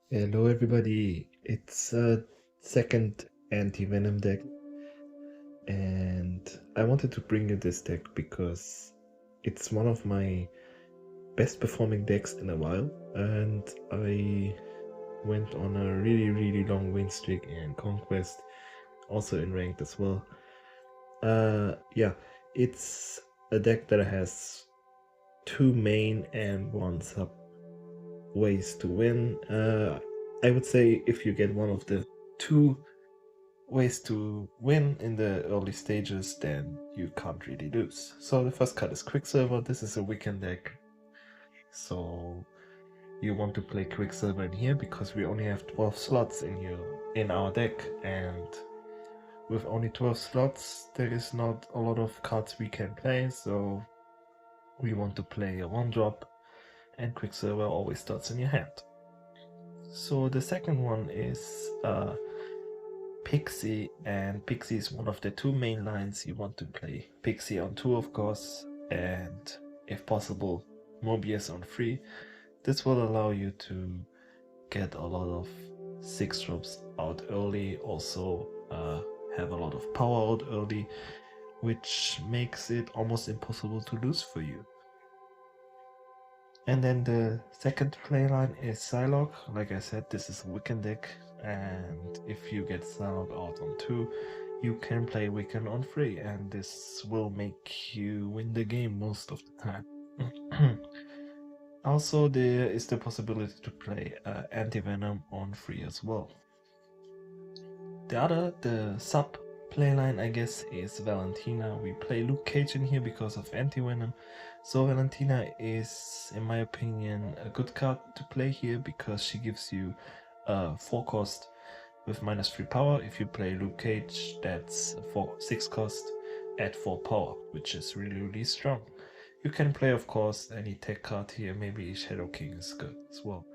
Hello everybody, it's a second Anti-Venom deck, and I wanted to bring you this deck because it's one of my best performing decks in a while, and I went on a really long win streak in Conquest, also in Ranked as well. Yeah, it's a deck that has two main and one sub ways to win. I would say if you get one of the two ways to win in the early stages, then you can't really lose. So the first card is Quicksilver. This is a Wiccan deck. So you want to play Quicksilver in here because we only have 12 slots in our deck, and with only 12 slots there is not a lot of cards we can play, so we want to play a 1-drop, and Quicksilver always starts in your hand. So the second one is Pixie, and Pixie is one of the two main lines. You want to play Pixie on 2, of course, and if possible, Mobius on 3. This will allow you to get a lot of 6-drops out early, also have a lot of power out early, which makes it almost impossible to lose for you. And then the second playline is Psylocke. Like I said, this is a Wiccan deck, and if you get Psylocke out on 2, you can play Wiccan on 3, and this will make you win the game most of the time. Also, there is the possibility to play Anti-Venom on 3 as well. The sub playline, I guess, is Valentina. We play Luke Cage in here because of Anti-Venom. So Valentina is, in my opinion, a good card to play here because she gives you 4 cost with -3 power. If you play Luke Cage, that's 6 cost at 4 power, which is really strong. You can play, of course, any tech card here. Maybe Shadow King is good as well.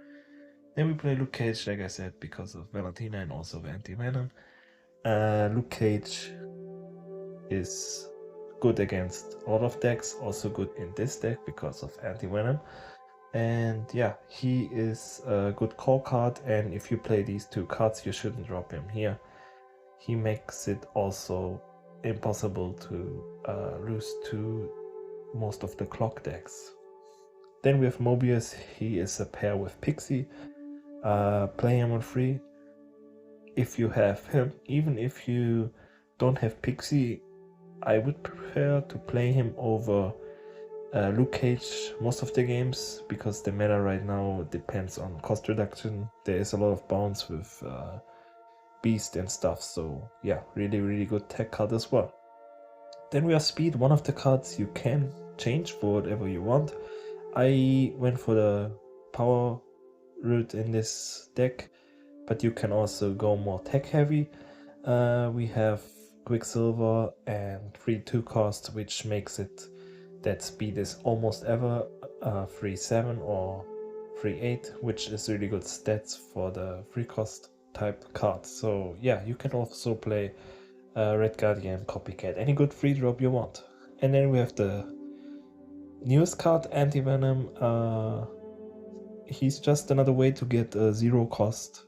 Then we play Luke Cage, like I said, because of Valentina and also of Anti-Venom. Luke Cage is good against a lot of decks, also good in this deck because of Anti-Venom. And yeah, he is a good core card, and if you play these 2 cards, you shouldn't drop him here. He makes it also impossible to lose to most of the clock decks. Then we have Mobius. He is a pair with Pixie. Play him on 3. If you have him, even if you don't have Pixie, I would prefer to play him over Luke Cage most of the games, because the meta right now depends on cost reduction. There is a lot of bounce with Beast and stuff, so yeah, really good tech card as well. Then we have Speed, one of the cards you can change for whatever you want. I went for the power route in this deck, but you can also go more tech heavy. We have Quicksilver and 3-2 cost, which makes it that speed is almost ever 3-7 or 3-8, which is really good stats for the 3 cost type cards. So yeah, you can also play Red Guardian, Copycat, any good 3-drop you want. And then we have the newest card, Anti-Venom. He's just another way to get a 0 cost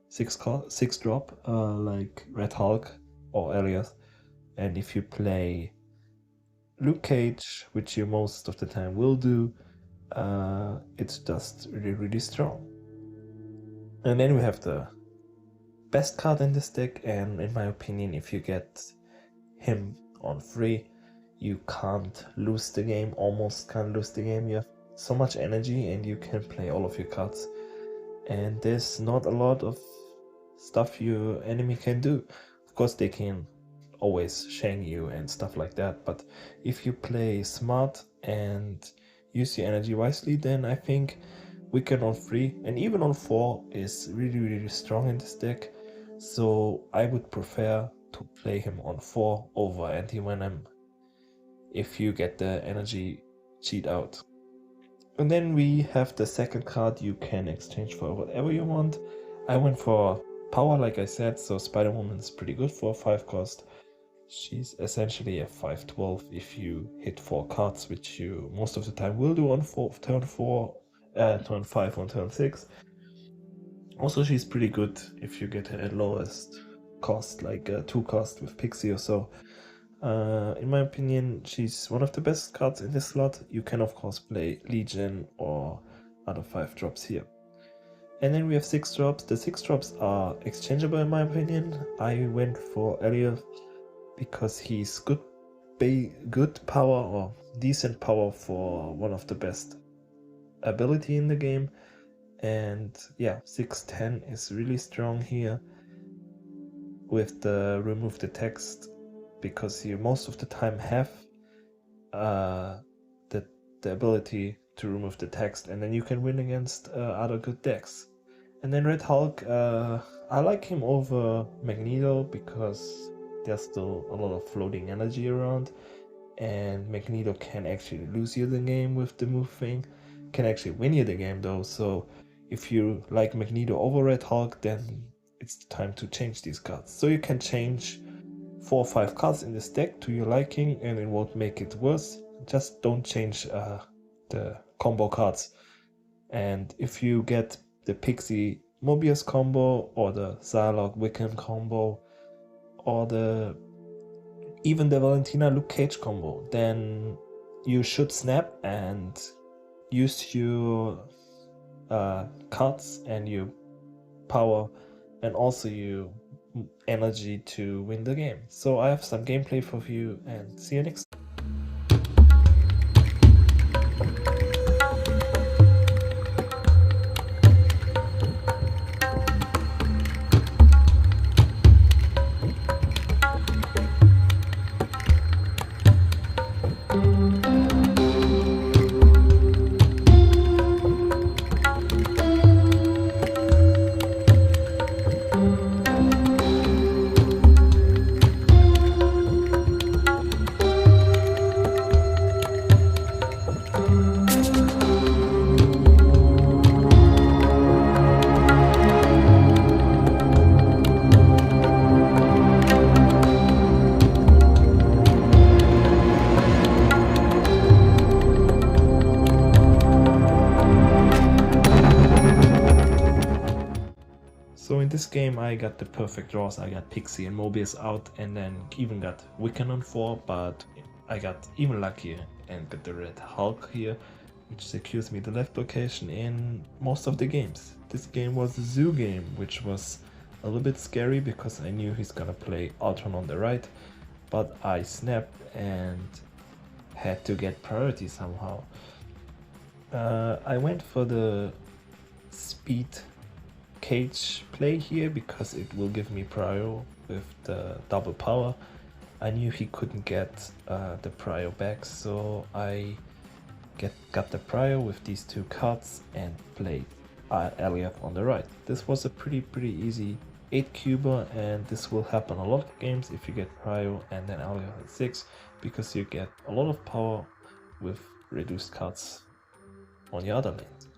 6 drop, like Red Hulk or Alioth. And if you play Luke Cage, which you most of the time will do, it's just really strong. And then we have the best card in this deck, and in my opinion, if you get him on 3, you can't lose the game, almost can't lose the game. You have so much energy and you can play all of your cards, and there's not a lot of stuff your enemy can do. Of course, they can always shang you and stuff like that, but if you play smart and use your energy wisely, then I think Wiccan on 3 and even on 4 is really strong in this deck. So I would prefer to play him on 4 over Anti-Venom if you get the energy cheat out. And then we have the second card you can exchange for whatever you want. I went for power, like I said, so Spider-Woman is pretty good for 5 cost. She's essentially a 5/12 if you hit 4 cards, which you most of the time will do on turn 4, turn 5 on turn 6. Also, she's pretty good if you get her at lowest cost, like 2 cost with Pixie or so. In my opinion, she's one of the best cards in this slot. You can of course play Legion or other 5 drops here. And then we have 6 drops. The 6 drops are exchangeable in my opinion. I went for Alioth because he's good power or decent power for one of the best ability in the game. And yeah, 610 is really strong here with the remove the text, because you most of the time have the ability to remove the text, and then you can win against other good decks. And then Red Hulk, I like him over Magneto because there's still a lot of floating energy around, and Magneto can actually lose you the game with the move thing, can actually win you the game though. So if you like Magneto over Red Hulk, then it's time to change these cards. So you can change 4 or 5 cards in this deck to your liking and it won't make it worse. Just don't change the combo cards. And if you get the Pixie Mobius combo or the Psylocke Wiccan combo or even the Valentina Luke Cage combo, then you should snap and use your cards and your power and also your energy to win the game. So I have some gameplay for you and see you next time. So in this game I got the perfect draws. I got Pixie and Mobius out and then even got Wiccan on 4, but I got even luckier and got the Red Hulk here, which secures me the left location in most of the games. This game was a zoo game, which was a little bit scary because I knew he's gonna play Ultron on the right, but I snapped and had to get priority somehow. I went for the speed cage play here because it will give me prio with the double power. I knew he couldn't get the prio back, so I got the prio with these 2 cards and played Alioth on the right. This was a pretty easy 8 cuber, and this will happen a lot of games if you get prio and then Alioth at 6, because you get a lot of power with reduced cards on your other lanes.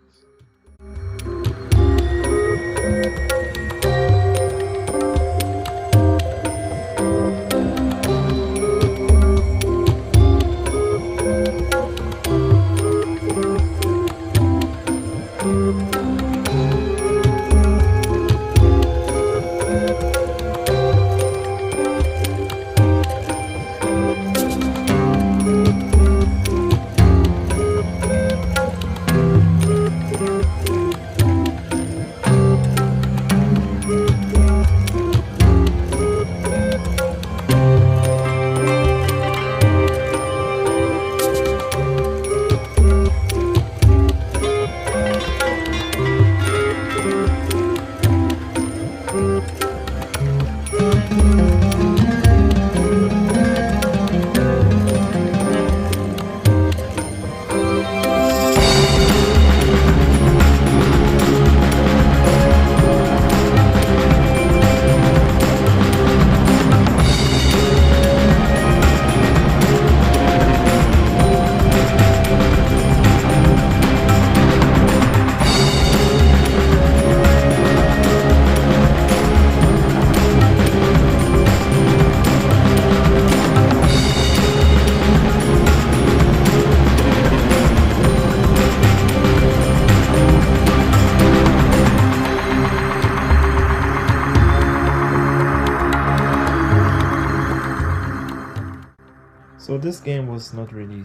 this game was not really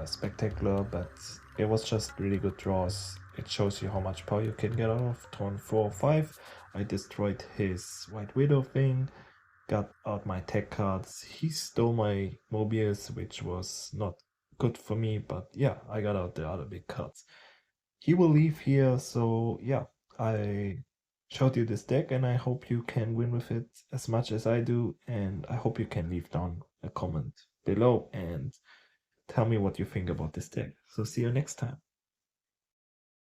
spectacular, but it was just really good draws. It shows you how much power you can get out of turn 4 or 5. I destroyed his White Widow thing, got out my tech cards. He stole my Mobius, which was not good for me, but yeah, I got out the other big cards. He will leave here, so yeah, I showed you this deck and I hope you can win with it as much as I do, and I hope you can leave down a comment below and tell me what you think about this deck. So see you next time.